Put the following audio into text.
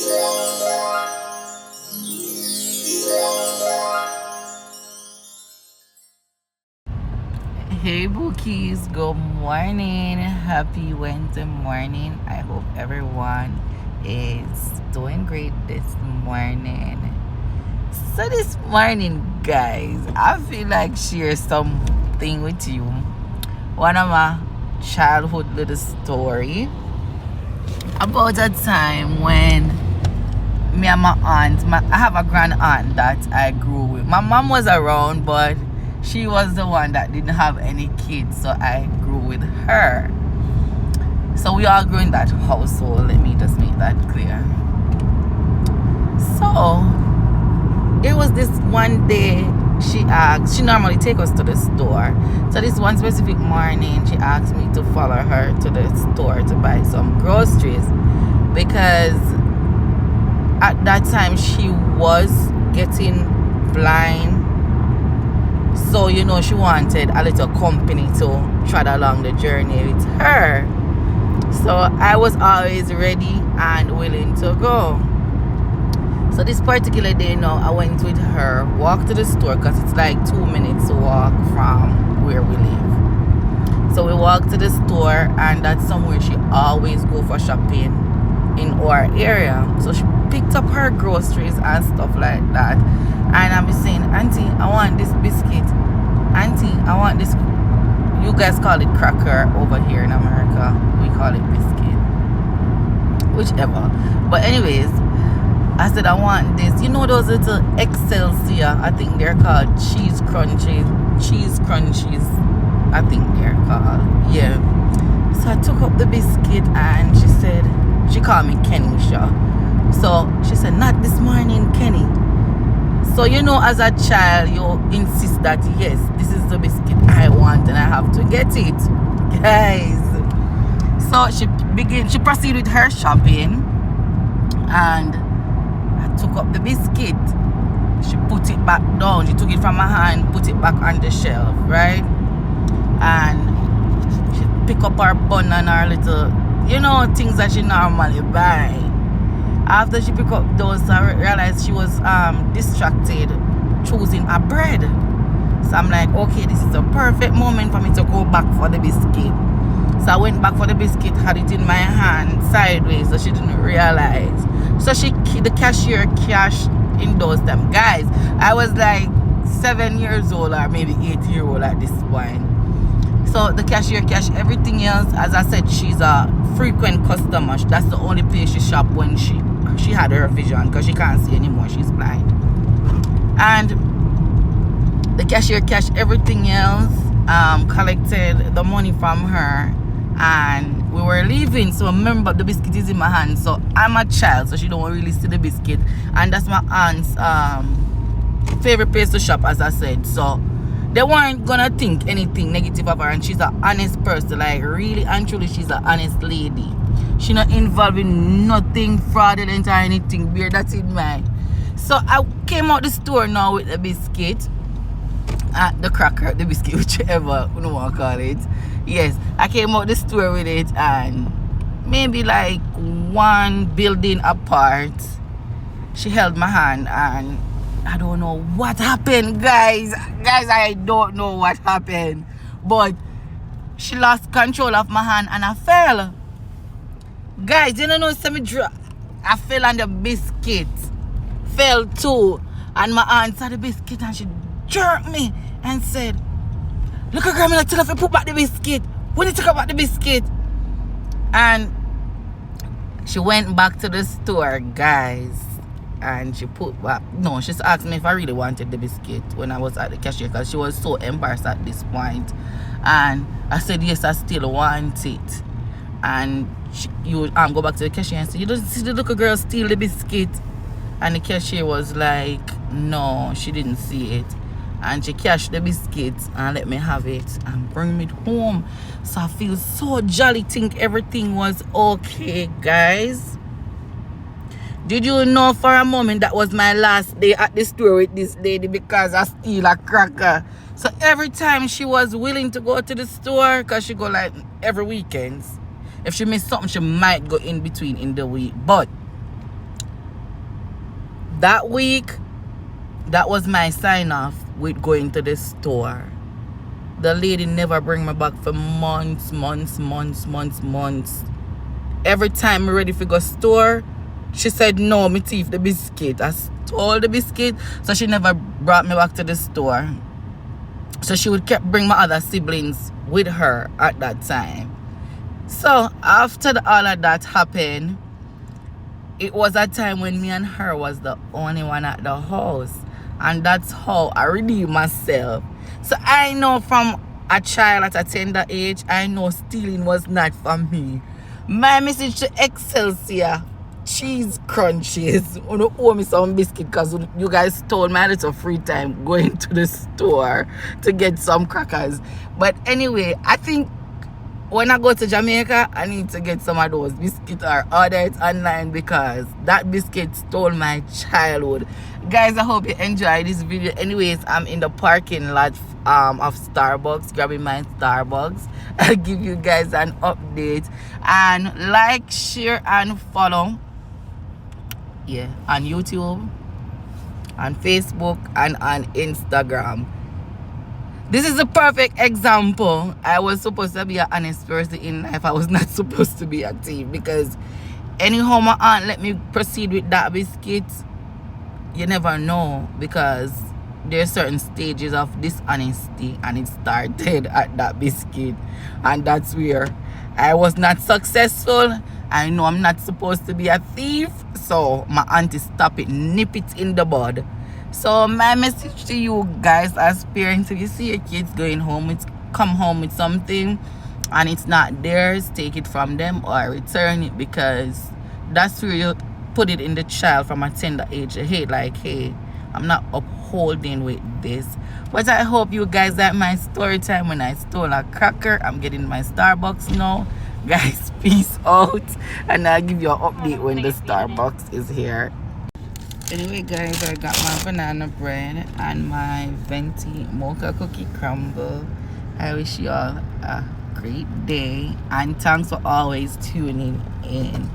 Hey Bookies, good morning. Happy Wednesday morning. I hope everyone is doing great this morning. So this morning, guys, I feel like share something with you. One of my childhood little story about a time when me and my aunt, I have a grand aunt that I grew with. My mom was around, but she was the one that didn't have any kids, so I grew with her. So we all grew in that household. Let me just make that clear. So it was this one day she normally take us to the store. So this one specific morning she asked me to follow her to the store to buy some groceries, because at that time she was getting blind. So, she wanted a little company to trot along the journey with her. So I was always ready and willing to go. So this particular day I went with her, walked to the store, because it's like 2 minutes to walk from where we live. So we walked to the store, and that's somewhere she always go for shopping in our area. So she picked up her groceries and stuff like that. And I'm saying, Auntie, I want this biscuit. Auntie, I want this. You guys call it cracker over here in America. We call it biscuit. Whichever. But anyways, I said I want this. Those little Excelsior, I think they're called cheese crunchies. Cheese crunchies, I think they're called. Yeah. So I took up the biscuit, and she called me Kenisha. So she said, not this morning, Kenny. So as a child, you insist that yes, this is the biscuit I want and I have to get it, guys. So she proceeded with her shopping, and I took up the biscuit. She put it back down. She took it from my hand, put it back on the shelf, right? And she pick up her bun and her little, things that she normally buy. After she picked up those, I realized she was distracted choosing a bread. So I'm like, okay, this is a perfect moment for me to go back for the biscuit. So I went back for the biscuit, had it in my hand sideways, so she didn't realize. So the cashier cashed in those them. Guys, I was like 7 years old or maybe 8 years old at this point. So the cashier cashed everything else. As I said, she's a frequent customer. That's the only place she shopped when she had her vision, because she can't see anymore. She's blind. And the cashier cashed everything else, collected the money from her, and we were leaving. So remember, the biscuit is in my hand. So I'm a child, so she don't really see the biscuit. And that's my aunt's favorite place to shop, as I said. So they weren't gonna think anything negative of her, and she's an honest person, like really and truly she's an honest lady. She not involved in nothing fraudulent or anything weird. That's in mind. So I came out the store now with the biscuit, the cracker, the biscuit, whichever you want to call it. Yes, I came out the store with it, and maybe like one building apart, she held my hand, and I don't know what happened, guys. I don't know what happened, but she lost control of my hand and I fell. Guys, you know, I fell on the biscuit, fell too, and my aunt saw the biscuit and she jerked me and said, "Look at grandma, tell her to put back the biscuit. When you took back the biscuit," and she went back to the store, guys. And she put back, no, she asked me if I really wanted the biscuit when I was at the cashier, because she was so embarrassed at this point. And I said, yes, I still want it. And you go back to the cashier and say, "You don't see the little girl steal the biscuit?" And the cashier was like, no, she didn't see it. And she cashed the biscuit and let me have it and bring it home. So I feel so jolly, think everything was okay, guys. Did you know for a moment that was my last day at the store with this lady, because I steal a cracker? So every time she was willing to go to the store, because she go like every weekends. If she missed something, she might go in between in the week. But That week, that was my sign off with going to the store. The lady never bring me back for months. Every time we ready for go store, she said no, me thief the biscuit. I stole the biscuit, so she never brought me back to the store. So she would keep bring my other siblings with her at that time. So after all of that happened, it was a time when me and her was the only one at the house, and that's how I redeemed myself. So I know from a child at a tender age, I know stealing was not for me. My message to Excelsior cheese crunchies, you know, owe me some biscuit because you guys stole my little free time going to the store to get some crackers. But anyway, I think when I go to Jamaica, I need to get some of those biscuits or order it online because that biscuit stole my childhood. Guys, I hope you enjoyed this video. Anyways, I'm in the parking lot of Starbucks, grabbing my Starbucks. I'll give you guys an update. And like, share, and follow. Yeah, on YouTube, on Facebook, and on Instagram. This is a perfect example. I was supposed to be an honest person in life. I was not supposed to be a thief because anyhow my aunt let me proceed with that biscuit, you never know, because there's certain stages of dishonesty, and it started at that biscuit, and that's where I was not successful. I know I'm not supposed to be a thief, so my auntie stop it, nip it in the bud. So my message to you guys as parents, if you see your kids going home, come home with something and it's not theirs, take it from them or return it, because that's where you put it in the child from a tender age. Hey, like, hey, I'm not upholding with this. But I hope you guys like my story time when I stole a cracker. I'm getting my Starbucks now. Guys, peace out, and I'll give you an update when the Starbucks is here. Anyway guys, I got my banana bread and my venti mocha cookie crumble. I wish you all a great day, and thanks for always tuning in.